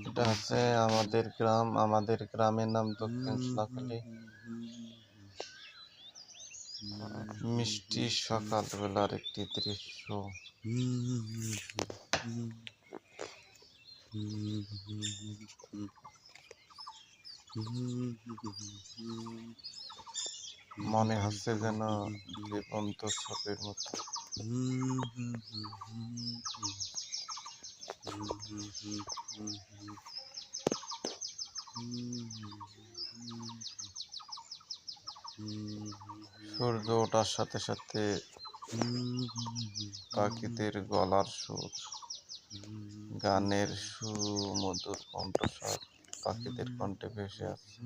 এটা হচ্ছে আমাদের গ্রাম। আমাদের গ্রামের নাম দক্ষিণ সোনাখালী। মিষ্টি সকালবেলার একটি দৃশ্য। মনে হচ্ছে যেন জীবন্ত ছবির মতো। সূর্য ওঠার সাথে সাথে পাখিদের গলার সুর, গানের সুমধুর কণ্ঠস্বর পাখিদের কণ্ঠে ভেসে আছে।